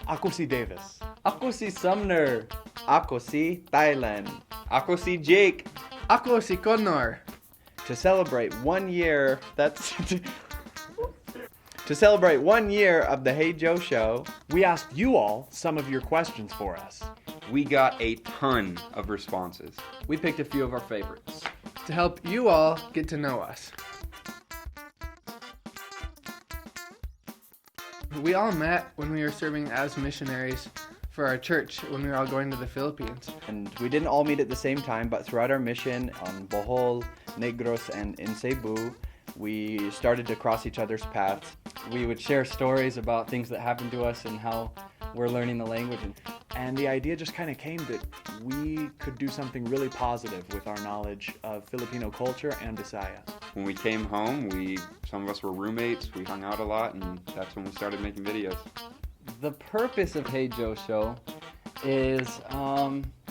Ako si Davis. Ako si Sumner. Ako si TYLAN. Ako si Jake. Ako si Connor. To celebrate 1 year, to celebrate 1 year of the Hey Joe Show, We asked you all some of your questions for us. We got a ton of responses. We picked a few of our favorites. To help you all get to know us. We all met when we were serving as missionaries for our church when we were all going to the Philippines. and we didn't all meet at the same time, but throughout our mission on Bohol, Negros, and in Cebu, we started to cross each other's paths. We would share stories about things that happened to us and how we're learning the language. And the idea just kind of came that we could do something really positive with our knowledge of Filipino culture and Bisaya. When we came home, some of us were roommates, we hung out a lot, and that's when we started making videos. The purpose of Hey Joe Show is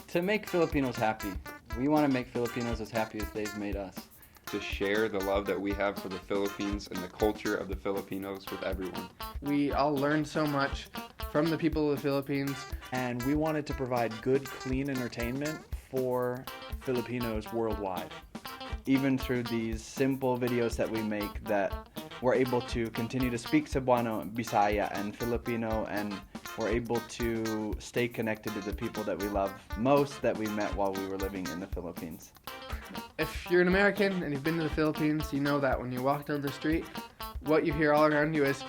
to make Filipinos happy. We want to make Filipinos as happy as they've made us. To share the love that we have for the Philippines and the culture of the Filipinos with everyone. We all learned so much from the people of the Philippines. And we wanted to provide good, clean entertainment for Filipinos worldwide. Even through these simple videos that we make, that we're able to continue to speak Cebuano, Bisaya, and Filipino, and we're able to stay connected to the people that we love most that we met while we were living in the Philippines. If you're an American and you've been to the Philippines, you know that when you walk down the street, what you hear all around you is,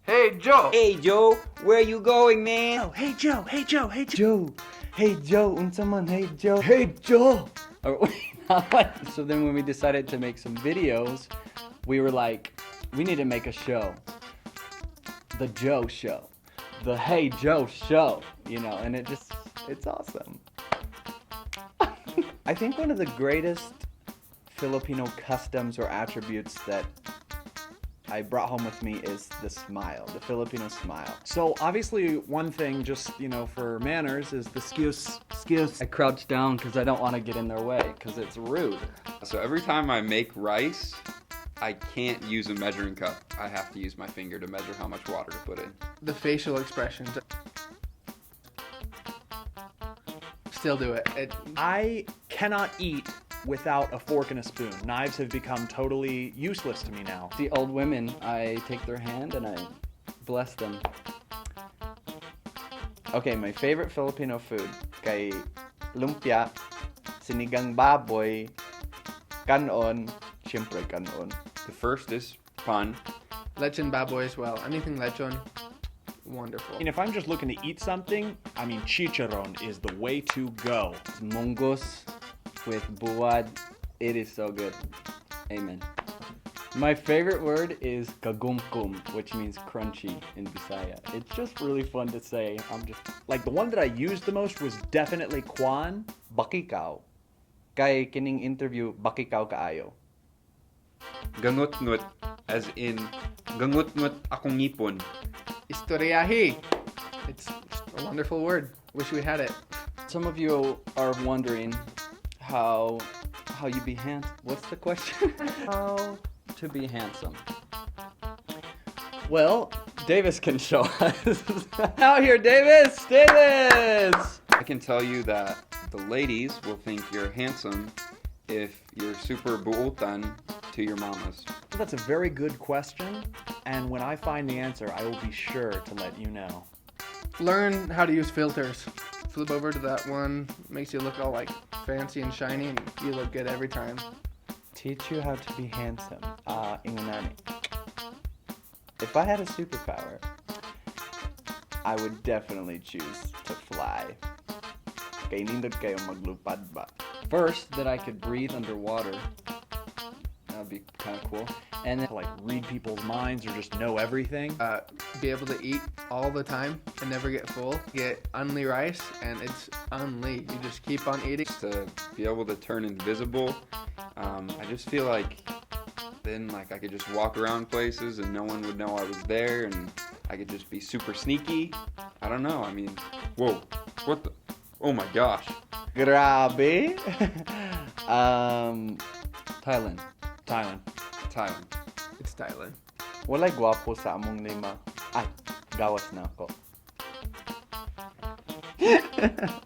"Hey Joe!" Hey Joe, where you going, man? Oh, hey Joe, hey Joe, hey Joe. Joe! Hey Joe! Unsa man? Hey Joe! Hey Joe! So then when we decided to make some videos, we were like, we need to make a show. The Joe Show. The Hey Joe Show. And it's awesome. I think one of the greatest Filipino customs or attributes that I brought home with me is the smile, the Filipino smile. So obviously one thing just, for manners is the excuse. I crouch down because I don't want to get in their way because it's rude. So every time I make rice, I can't use a measuring cup. I have to use my finger to measure how much water to put in. The facial expressions. Still do it. I cannot eat without a fork and a spoon. Knives have become totally useless to me now. The old women, I take their hand and I bless them. Okay, my favorite Filipino food kay lumpia, sinigang baboy, kanon, syempre kanon. The first is fun. Lechon baboy as well. Anything lechon, wonderful. And if I'm just looking to eat something, chicharron is the way to go. Munggos with buwad. It is so good. Amen. My favorite word is kagumkum, which means crunchy in Bisaya. It's just really fun to say. Like the one that I used the most was definitely Kwan. Bakikaw. Kay kining interview, bakikaw kaayo. Gangot-ngut, as in, gangot-ngut akong ngipon. Istoryahi. It's a wonderful word. Wish we had it. Some of you are wondering how you be handsome. What's the question? How to be handsome. Well, Davis can show us. Out here, Davis! Davis! I can tell you that the ladies will think you're handsome if you're super buutan to your mamas. That's a very good question, and when I find the answer, I will be sure to let you know. Learn how to use filters. Flip over to that one. Makes you look all like fancy and shiny, and you look good every time. Teach you how to be handsome. Ingunani. If I had a superpower, I would definitely choose to fly. Kay nindot kayo maglupad ba? First, that I could breathe underwater. That would be kind of cool. And then, To read people's minds or just know everything. Be able to eat all the time and never get full. Get unli rice, and it's unli. You just keep on eating. To be able to turn invisible, I just feel like then I could just walk around places and no one would know I was there, and I could just be super sneaky. I don't know. Whoa, what the? Oh my gosh. Grabe! Thailand. Thailand. It's Thailand. Walay gwapo sa among lima. Ay, gawas na ako. Bye.